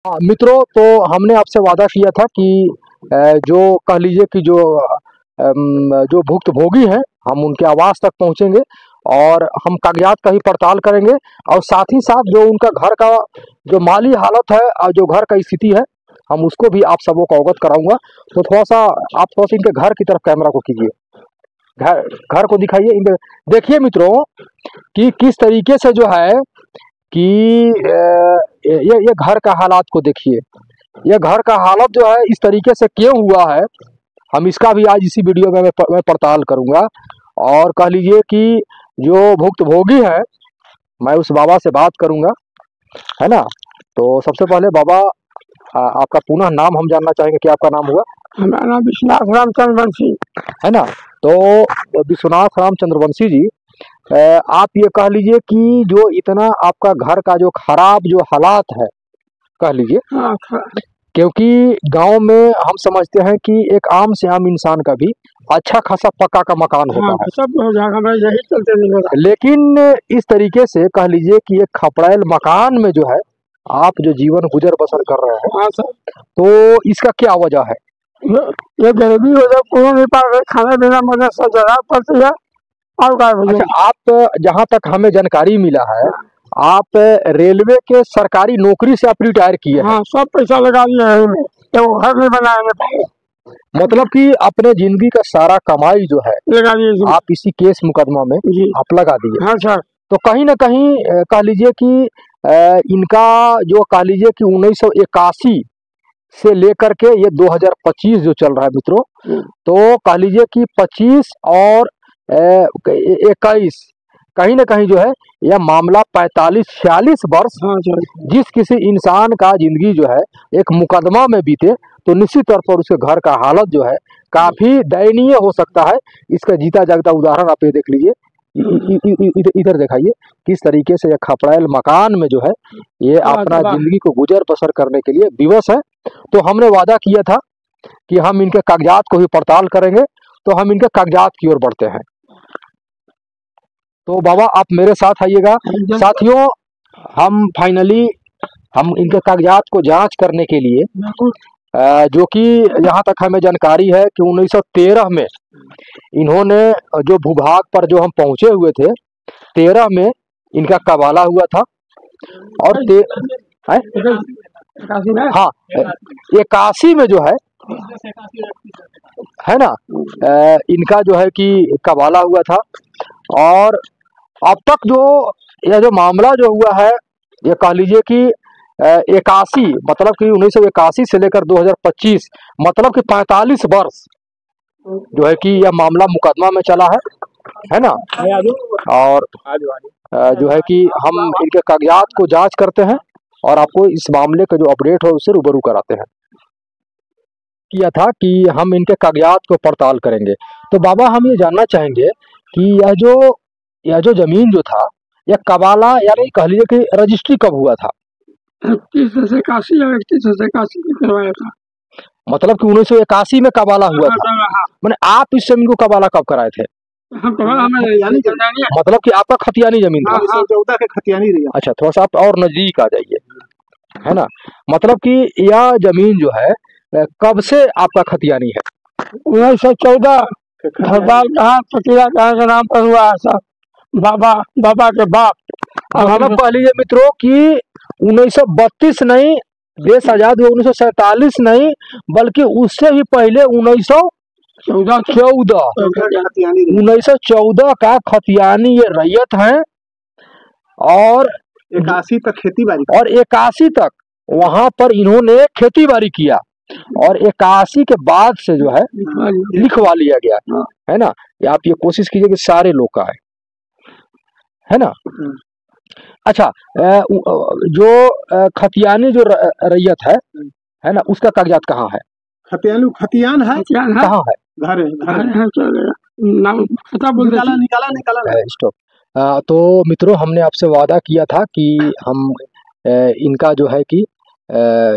हाँ मित्रों, तो हमने आपसे वादा किया था कि जो कह लीजिए कि जो भुक्तभोगी हैं हम उनके आवास तक पहुंचेंगे और हम कागजात का ही पड़ताल करेंगे और साथ ही साथ जो उनका घर का जो माली हालत है और जो घर का स्थिति है हम उसको भी आप सबों को अवगत कराऊंगा। तो आप थोड़ा सा इनके घर की तरफ कैमरा को कीजिए, घर घर को दिखाइए। देखिए मित्रों कि किस तरीके से जो है कि ये घर का हालात को देखिए। ये घर का हालत जो है इस तरीके से क्यों हुआ है हम इसका भी आज इसी वीडियो में मैं पड़ताल करूंगा। और कह लीजिए कि जो भुक्तभोगी है मैं उस बाबा से बात करूंगा, है ना। तो सबसे पहले बाबा आपका पुनः नाम हम जानना चाहेंगे, क्या आपका नाम हुआ? हमारा नाम विश्वनाथ रामचंद्र वंशी है ना। तो विश्वनाथ रामचंद्र वंशी जी, आप ये कह लीजिए कि जो इतना आपका घर का जो खराब जो हालात है कह लीजिए, क्योंकि गांव में हम समझते हैं कि एक आम से आम इंसान का भी अच्छा खासा पक्का का मकान होता है, सब हो जाएगा, यही चलते नहीं। लेकिन इस तरीके से कह लीजिए कि एक खपड़ैल मकान में जो है आप जो जीवन गुजर बसर कर रहे हैं। हाँ सर। तो इसका क्या वजह है? ये गरीबी वजह पूरा नहीं पा रहे, खाने पीना मुझे सब जरूरत पड़ती है। और क्या? अच्छा, आप जहाँ तक हमें जानकारी मिला है आप रेलवे के सरकारी नौकरी से आप रिटायर किए हैं। हाँ, सब पैसा लगा लिया है में, तो घर नहीं बनाया। मतलब कि अपने जिंदगी का सारा कमाई जो है लगा दिए आप इसी केस मुकदमा में आप लगा दिए। हाँ सर। तो कहीं ना कहीं कह लीजिए कि इनका जो कह लीजिए कि 1981 से लेकर के ये 2025 जो चल रहा है मित्रों, तो कह लीजिए कि 25 और 21 कहीं ना कहीं जो है यह मामला 45-46 वर्ष जिस किसी इंसान का जिंदगी जो है एक मुकदमा में बीते तो निश्चित तौर पर उसके घर का हालत जो है काफी दयनीय हो सकता है। इसका जीता जागता उदाहरण आप ये देख लीजिए, इधर दिखाइए किस तरीके से यह खपड़ैल मकान में जो है ये अपना जिंदगी को गुजर बसर करने के लिए विवश है। तो हमने वादा किया था कि हम इनके कागजात को भी पड़ताल करेंगे, तो हम इनके कागजात की ओर बढ़ते हैं। तो बाबा आप मेरे साथ आइएगा। साथियों, हम फाइनली हम इनके कागजात को जांच करने के लिए जो कि यहाँ तक हमें जानकारी है कि 1913 में इन्होंने जो भूभाग पर जो हम पहुंचे हुए थे 13 में इनका कबाला हुआ था और 81 में जो है ना इनका जो है कि कबाला हुआ था। और अब तक जो यह जो मामला जो हुआ है ये कह लीजिए कि 81 मतलब कि 1981 से लेकर 2025 मतलब कि 45 वर्ष जो है कि यह मामला मुकदमा में चला है ना। और जो है कि हम इनके कागजात को जांच करते हैं और आपको इस मामले का जो अपडेट है उससे रूबरू कराते हैं। किया था कि हम इनके कागजात को पड़ताल करेंगे। तो बाबा हम ये जानना चाहेंगे कि यह जो जमीन जो था यह कबाला यानी कह लीजिए कि रजिस्ट्री कब हुआ था? 31 या 31 करवाया था। मतलब कि 1981 में कबाला हुआ था। मैंने आप इस जमीन को कबाला कब कराए थे? मतलब कि आपका खतियानी जमीन था। 14 के खतियानी रही। अच्छा, थोड़ा सा आप और नजदीक आ जाइए, है ना। मतलब कि यह जमीन जो है कब से आपका खतियानी है? 1914 के नाम पर हुआ सब बाबा के बाप। मतलब कह लीजिए मित्रों कि 1932 नहीं, देश आजाद हुआ 1947 नहीं बल्कि उससे भी पहले 1914 का खतियानी ये रैयत है। और 81 तक खेती बाड़ी और 81 तक वहां पर इन्होंने खेती बाड़ी किया और 81 के बाद से जो है लिखवा लिया गया, है ना। आप ये कोशिश कीजिए कि सारे लोग का है ना। अच्छा, जो खतियानी जो रैयत है ना उसका कागजात कहाँ है? खतियान है कहाँ है? घर निकाला स्टॉप। तो मित्रों हमने आपसे वादा किया था कि हम इनका जो है कि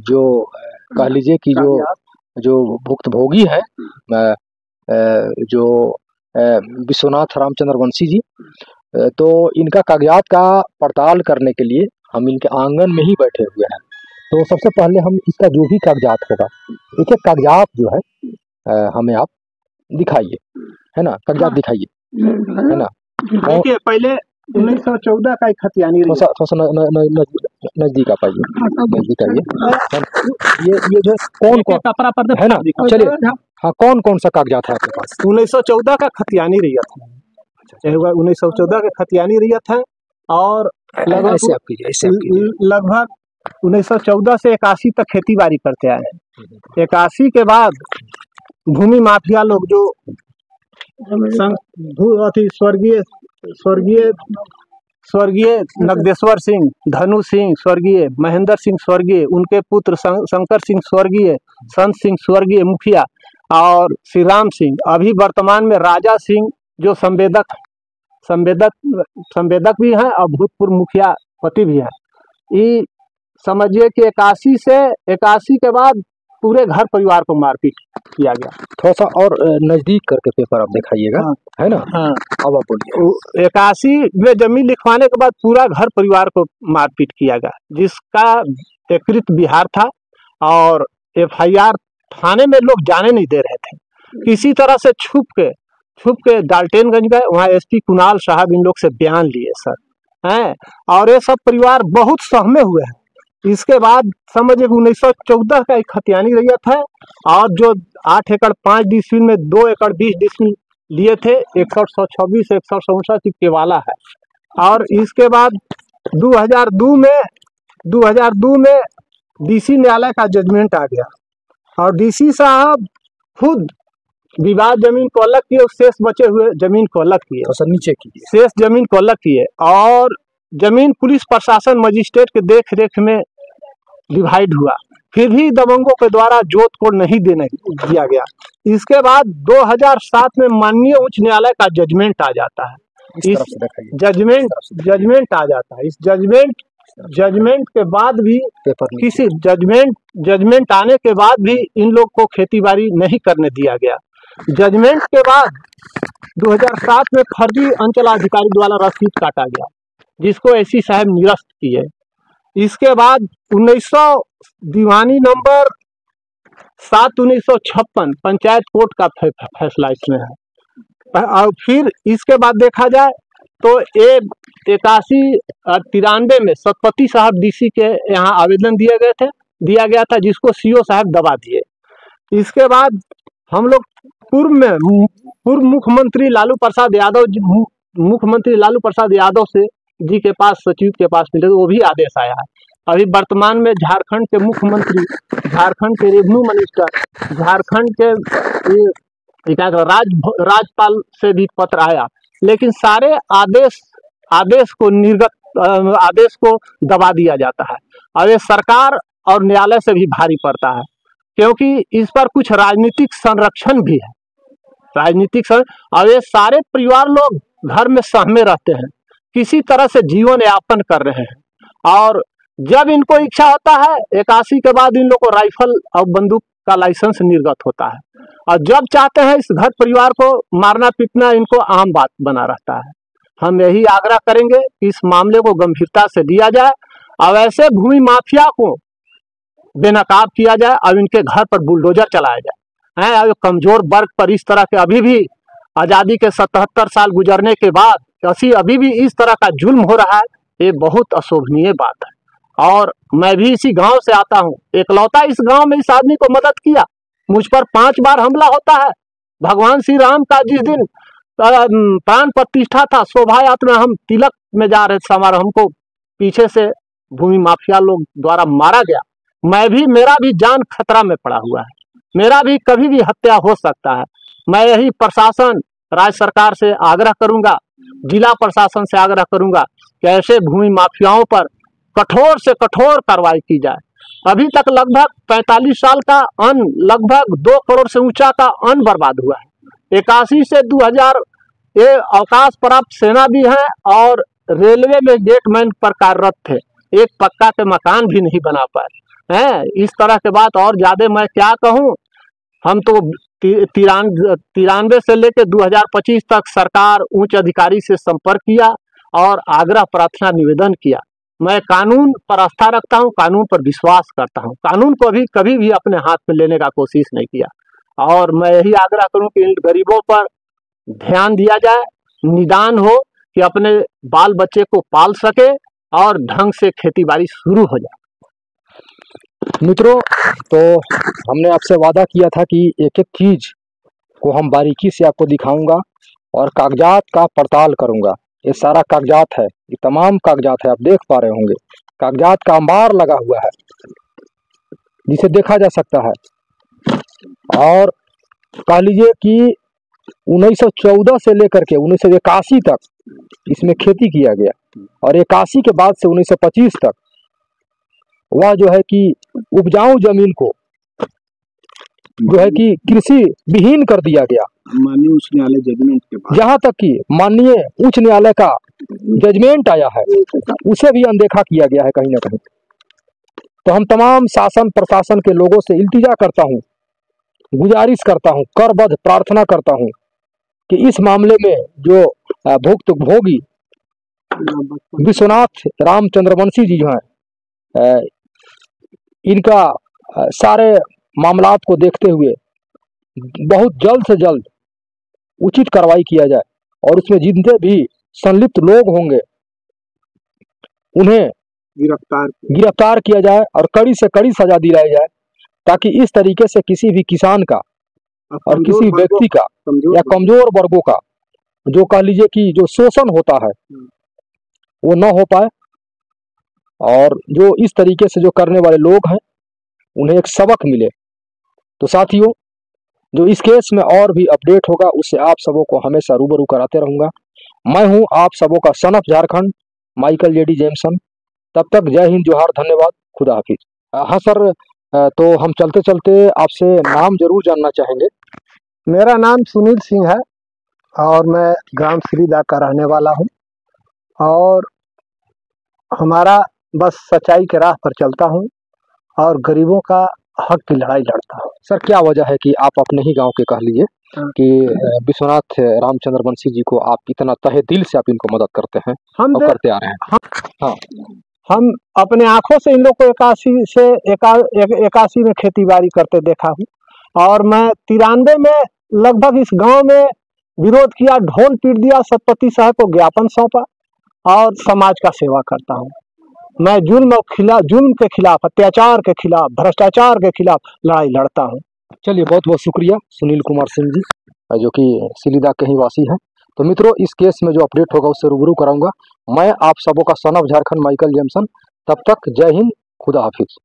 जो कह लीजिए कि जो भुक्तभोगी है जो विश्वनाथ रामचंद्र वंशी जी, तो इनका कागजात का पड़ताल करने के लिए हम इनके आंगन में ही बैठे हुए हैं। तो सबसे पहले हम इसका जो भी कागजात होगा, एक एक कागजात जो है हमें आप दिखाइए, है ना, कागजात दिखाइए, है ना। देखिए पहले 1914 का एक खतियानी थोड़ा सा नजदीक आ पाइए, नजदीक आइए। ये जो कौन कौन कपड़ा पर है ना, चलिए हाँ, कौन कौन सा कागजात है आपके पास? 1914 का खतियानी रैयत है, 1914 का खतियानी रैयत है और ऐसे आप कीजिए, ऐसे आप कीजिए। लगभग 1914 से 81 तक खेती बाड़ी करते आए हैं। 81 के बाद भूमि माफिया लोग जो स्वर्गीय नगदेश्वर सिंह, धनु सिंह स्वर्गीय, महेंद्र सिंह स्वर्गीय, उनके पुत्र शंकर सिंह स्वर्गीय, संत सिंह स्वर्गीय मुखिया और श्री राम सिंह, अभी वर्तमान में राजा सिंह जो संवेदक भी हैं और भूतपूर्व मुखिया पति भी हैं। ये समझिए कि 81 के बाद पूरे घर परिवार को मारपीट किया गया। थोड़ा सा और नजदीक करके पेपर आप दिखाइएगा, है ना। हाँ, अब आप बोलिए। 81 में जमीन लिखवाने के बाद पूरा घर परिवार को मारपीट किया गया, जिसका एकीकृत बिहार था और FIR थाने में लोग जाने नहीं दे रहे थे। किसी तरह से छुप के डाल्टेनगंज गए, वहाँ SP कुणाल साहब इन लोग से बयान लिए सर हैं, और ये सब परिवार बहुत सहमे हुए हैं। इसके बाद समझिए 1914 का एक खतियानी रैयत है और जो 8 एकड़ 5 डिसमिल में 2 एकड़ 20 डिसमिल लिए थे, 6126 6167 की केवाला है। और इसके बाद 2002 में DC न्यायालय का जजमेंट आ गया और DC साहब खुद विवाद जमीन को अलग किए, शेष बचे हुए जमीन को अलग किए, नीचे कीजिए, शेष जमीन को अलग किए और जमीन पुलिस प्रशासन मजिस्ट्रेट के देख रेख में डिवाइड हुआ। फिर भी दबंगों के द्वारा जोत को नहीं दिया गया। इसके बाद 2007 में माननीय उच्च न्यायालय का जजमेंट आ जाता है। इस जजमेंट आ जाता है। इस जजमेंट के बाद भी किसी जजमेंट आने के बाद भी इन लोग को खेती बाड़ी नहीं करने दिया गया। जजमेंट के बाद 2007 में फर्जी अंचलाधिकारी द्वारा रसीद काटा गया, जिसको SC साहब निरस्त किए। इसके बाद 1900 दीवानी नंबर 7/1956 पंचायत कोर्ट का फैसला इसमें है। और फिर इसके बाद देखा जाए तो 81-93 में सतपति साहब DC के यहाँ आवेदन दिया गया था, जिसको CO साहब दबा दिए। इसके बाद हम लोग पूर्व मुख्यमंत्री लालू प्रसाद यादव से जी के पास, सचिव के पास मिले, वो भी आदेश आया है। अभी वर्तमान में झारखंड के मुख्यमंत्री, झारखंड के रेवेन्यू मिनिस्टर, झारखंड के राज्यपाल से भी पत्र आया, लेकिन सारे आदेश को दबा दिया जाता है। अब ये सरकार और न्यायालय से भी भारी पड़ता है, क्योंकि इस पर कुछ राजनीतिक संरक्षण भी है। अब ये सारे परिवार लोग घर में सहमे रहते हैं, किसी तरह से जीवन यापन कर रहे हैं। और जब इनको इच्छा होता है 81 के बाद इन लोग को राइफल और बंदूक का लाइसेंस निर्गत होता है, और जब चाहते हैं इस घर परिवार को मारना पीटना इनको आम बात बना रहता है। हम यही आग्रह करेंगे कि इस मामले को गंभीरता से लिया जाए और ऐसे भूमि माफिया को बेनकाब किया जाए और इनके घर पर बुलडोजर चलाया जाए। और कमजोर वर्ग पर इस तरह के अभी भी आज़ादी के 77 साल गुजरने के बाद अभी भी इस तरह का जुल्म हो रहा है, ये बहुत अशोभनीय बात है। और मैं भी इसी गांव से आता हूं, एकलौता इस गांव में इस आदमी को मदद किया। मुझ पर 5 बार हमला होता है। भगवान श्री राम का जिस दिन प्राण प्रतिष्ठा था, शोभा यात्रा हम तिलक में जा रहे समारोह, हमको पीछे से भूमि माफिया लोग द्वारा मारा गया। मेरा भी जान खतरा में पड़ा हुआ है, मेरा भी कभी भी हत्या हो सकता है। मैं यही प्रशासन, राज्य सरकार से आग्रह करूंगा, जिला प्रशासन से आग्रह करूंगा कि ऐसे भूमि माफियाओं पर कठोर से कठोर कार्रवाई की जाए। अभी तक लगभग 45 साल का अन्न, लगभग 2 करोड़ से ऊंचा का अन्न बर्बाद हुआ है। 81 से 2000 ये अवकाश प्राप्त सेना भी है और रेलवे में गेटमैन पर कार्यरत थे, एक पक्का के मकान भी नहीं बना पाए हैं। इस तरह के बात और ज्यादा मैं क्या कहूँ। हम तो 93 से लेकर 2025 तक सरकार उच्च अधिकारी से संपर्क किया और आग्रह प्रार्थना निवेदन किया मैं कानून पर आस्था रखता हूँ, कानून पर विश्वास करता हूँ, कानून को भी कभी भी अपने हाथ में लेने का कोशिश नहीं किया। और मैं यही आग्रह करूँ कि इन गरीबों पर ध्यान दिया जाए, निदान हो कि अपने बाल बच्चे को पाल सके और ढंग से खेती बाड़ी शुरू हो जाए। मित्रों, तो हमने आपसे वादा किया था कि एक एक चीज को हम बारीकी से आपको दिखाऊंगा और कागजात का पड़ताल करूंगा। ये सारा कागजात है, ये तमाम कागजात है, आप देख पा रहे होंगे। कागजात का अंबार लगा हुआ है जिसे देखा जा सकता है। और कह लीजिए कि 1914 से लेकर के 1981 तक इसमें खेती किया गया और 81 के बाद से 1925 तक वह जो है कि उपजाऊ जमीन को जो है कि कृषि विहीन कर दिया गया। माननीय उच्च न्यायालय जजमेंट के बाद जहाँ तक कि माननीय उच्च न्यायालय का जजमेंट आया है उसे भी अनदेखा किया गया है कहीं ना कहीं। तो हम तमाम शासन प्रशासन के लोगों से इल्तिजा करता हूँ, गुजारिश करता हूँ, करबद्ध प्रार्थना करता हूँ कि इस मामले में जो भुक्तभोगी विश्वनाथ रामचंद्रवंशी जी जो हैं, इनका सारे मामलात को देखते हुए बहुत जल्द से जल्द उचित कार्रवाई किया जाए और उसमें जितने भी संलिप्त लोग होंगे उन्हें गिरफ्तार किया जाए और कड़ी से कड़ी सजा दिलाई जाए, ताकि इस तरीके से किसी भी किसान का और किसी व्यक्ति का या कमजोर वर्गों का जो कह लीजिए कि जो शोषण होता है वो न हो पाए। और जो इस तरीके से जो करने वाले लोग हैं उन्हें एक सबक मिले। तो साथियों, जो इस केस में और भी अपडेट होगा उससे आप सबों को हमेशा रूबरू कराते रहूंगा। मैं हूं आप सबों का son of Jharkhand, Michael J D Jameson. तब तक जय हिंद, जोहार, धन्यवाद, खुदा हाफिज। हाँ सर, तो हम चलते चलते आपसे नाम जरूर जानना चाहेंगे। मेरा नाम सुनील सिंह है और मैं ग्राम श्रीदा का रहने वाला हूँ और हमारा बस सच्चाई के राह पर चलता हूँ और गरीबों का हक की लड़ाई लड़ता हूँ। सर, क्या वजह है कि आप अपने ही गांव के कह लीजिए कि विश्वनाथ रामचंद्रवंशी जी को आप इतना तहे दिल से आप इनको मदद करते हैं और करते आ रहे हैं? हम अपने आंखों से इन लोग को 81 में खेती बाड़ी करते देखा हूँ और मैं 93 में लगभग इस गांव में विरोध किया, ढोल पीट दिया, सतपति साहब को ज्ञापन सौंपा और समाज का सेवा करता हूँ। मैं जुल्म के खिलाफ, अत्याचार के खिलाफ, भ्रष्टाचार के खिलाफ लड़ाई लड़ता हूँ। चलिए, बहुत बहुत शुक्रिया सुनील कुमार सिंह जी, जो कि सिलीदा के ही वासी हैं। तो मित्रों, इस केस में जो अपडेट होगा उससे रूबरू कराऊंगा। मैं आप सबों का son of Jharkhand, Michael Jameson. तब तक जय हिंद, खुदा हाफिज।